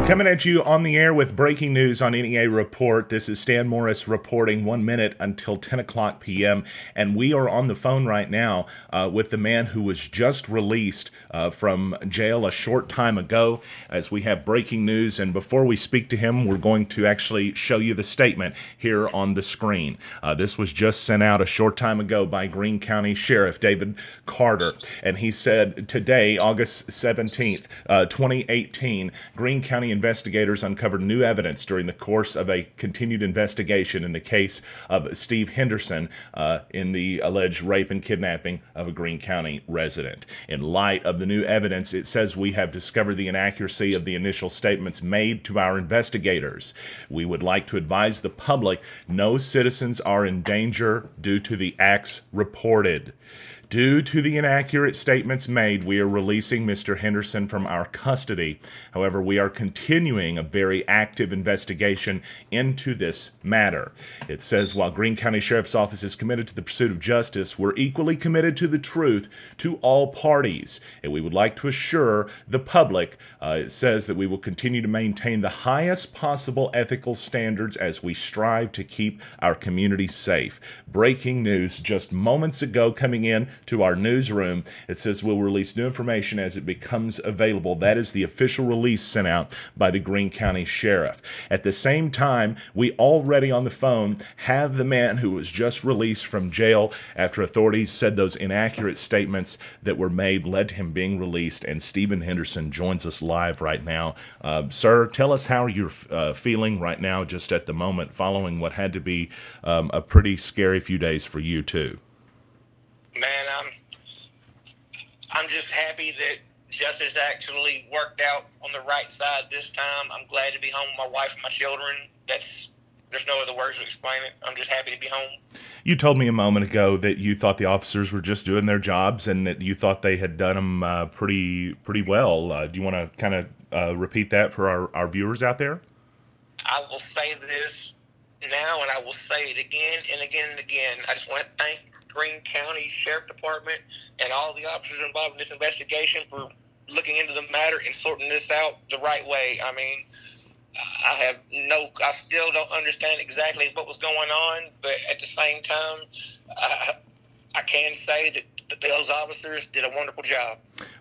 Coming at you on the air with breaking news on NEA Report. This is Stan Morris reporting 1 minute until 10 o'clock p.m. And we are on the phone right now with the man who was just released from jail a short time ago, as we have breaking news. And before we speak to him, we're going to actually show you the statement here on the screen. This was just sent out a short time ago by Greene County Sheriff David Carter. And he said today, August 17th, 2018, Greene County investigators uncovered new evidence during the course of a continued investigation in the case of Steve Henderson in the alleged rape and kidnapping of a Greene County resident. In light of the new evidence, it says we have discovered the inaccuracy of the initial statements made to our investigators. We would like to advise the public no citizens are in danger due to the acts reported. Due to the inaccurate statements made, we are releasing Mr. Henderson from our custody. However, we are continuing a very active investigation into this matter. It says, while Greene County Sheriff's Office is committed to the pursuit of justice, we're equally committed to the truth to all parties. And we would like to assure the public, it says that we will continue to maintain the highest possible ethical standards as we strive to keep our community safe. Breaking news just moments ago coming in to our newsroom. It says we'll release new information as it becomes available. That is the official release sent out by the Greene County Sheriff. At the same time, we already on the phone have the man who was just released from jail after authorities said those inaccurate statements that were made led to him being released. And Stephen Henderson joins us live right now. Sir, tell us how you're feeling right now just at the moment following what had to be a pretty scary few days for you too. Man, I'm just happy that justice actually worked out on the right side this time. I'm glad to be home with my wife and my children. There's no other words to explain it. I'm just happy to be home. You told me a moment ago that you thought the officers were just doing their jobs and that you thought they had done them pretty well. Do you want to kind of repeat that for our viewers out there? I will say this now, and I will say it again and again and again. I just want to thank Greene County Sheriff Department and all the officers involved in this investigation for looking into the matter and sorting this out the right way. I mean, I still don't understand exactly what was going on, but at the same time, I can say that those officers did a wonderful job.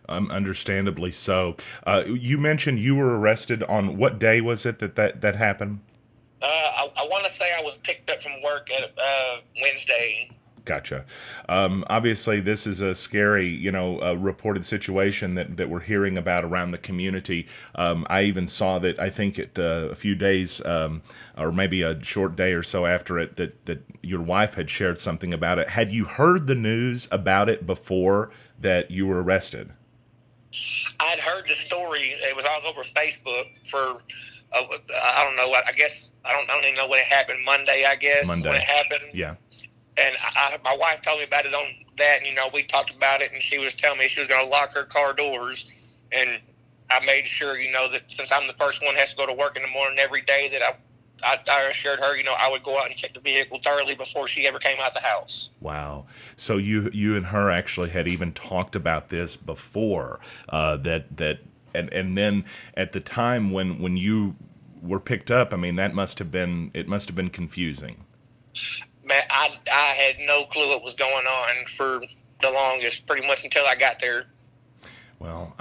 Understandably so. You mentioned you were arrested on what day was it that happened? I want to say I was picked up from work at Wednesday. Gotcha. Obviously, this is a scary, reported situation that we're hearing about around the community. I even saw that, I think a few days or maybe a short day or so after it, that your wife had shared something about it. Had you heard the news about it before that you were arrested? I'd heard the story. It was all over Facebook for, I don't know, I guess, I don't even know when it happened. Monday, I guess. Monday. When it happened. Yeah. And my wife told me about it on that, and, we talked about it, and she was telling me she was going to lock her car doors. And I made sure, that since I'm the first one that has to go to work in the morning every day, that I assured her, I would go out and check the vehicle thoroughly before she ever came out the house. Wow. So you and her actually had even talked about this before, and then at the time when you were picked up, I mean, it must have been confusing. Man, I had no clue what was going on for the longest, pretty much until I got there. Well,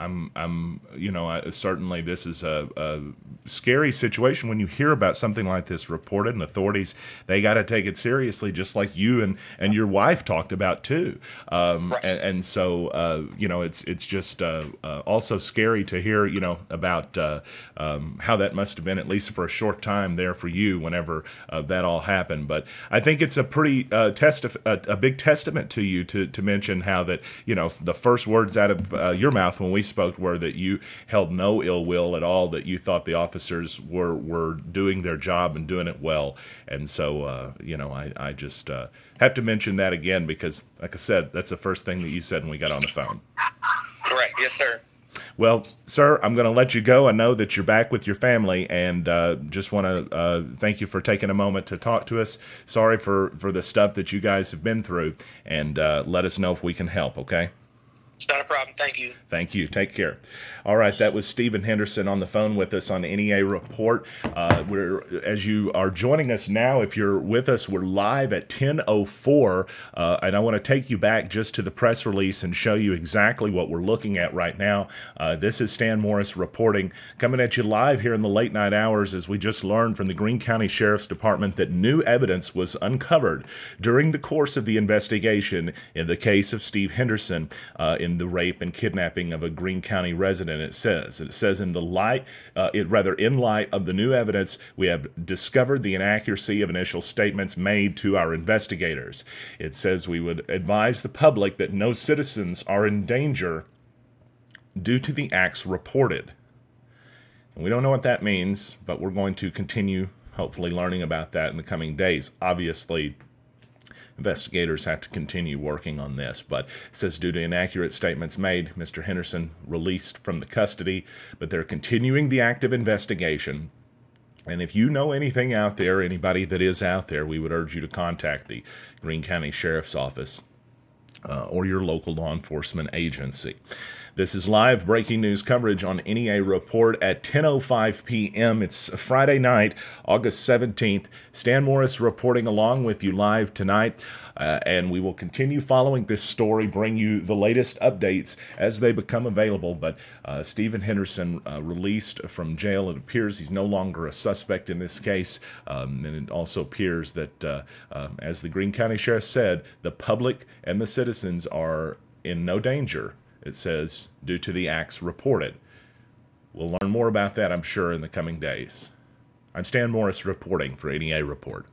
certainly this is a scary situation when you hear about something like this reported, and authorities, they got to take it seriously, just like you and your wife talked about too. Right. And so, it's just also scary to hear, about how that must have been, at least for a short time there for you whenever that all happened. But I think it's a pretty a big testament to you to mention how that, the first words out of your mouth when we spoke were that you held no ill will at all, that you thought the officers were doing their job and doing it well. And so, I just have to mention that again because, like I said, that's the first thing that you said when we got on the phone. Correct. Yes, sir. Well, sir, I'm going to let you go. I know that you're back with your family, and just want to thank you for taking a moment to talk to us. Sorry for the stuff that you guys have been through, and let us know if we can help, okay? It's not a problem. Thank you. Thank you. Take care. All right, that was Stephen Henderson on the phone with us on NEA Report. As you are joining us now, if you're with us, we're live at 10:04, and I want to take you back just to the press release and show you exactly what we're looking at right now. This is Stan Morris reporting, coming at you live here in the late night hours as we just learned from the Greene County Sheriff's Department that new evidence was uncovered during the course of the investigation in the case of Steve Henderson in the rape and kidnapping of a Greene County resident. It says in light of the new evidence, we have discovered the inaccuracy of initial statements made to our investigators. It says we would advise the public that no citizens are in danger due to the acts reported. And we don't know what that means, but we're going to continue hopefully learning about that in the coming days. Obviously, investigators have to continue working on this, but it says due to inaccurate statements made, Mr. Henderson released from the custody, but they're continuing the active investigation. And if you know anything out there, anybody that is out there, we would urge you to contact the Greene County Sheriff's Office or your local law enforcement agency. This is live breaking news coverage on NEA Report at 10:05 p.m. It's Friday night, August 17th. Stan Morris reporting along with you live tonight, and we will continue following this story, bring you the latest updates as they become available. But Stephen Henderson released from jail. It appears he's no longer a suspect in this case, and it also appears that, as the Greene County Sheriff said, the public and the citizens are in no danger. It says, due to the acts reported. We'll learn more about that, I'm sure, in the coming days. I'm Stan Morris reporting for NEA Report.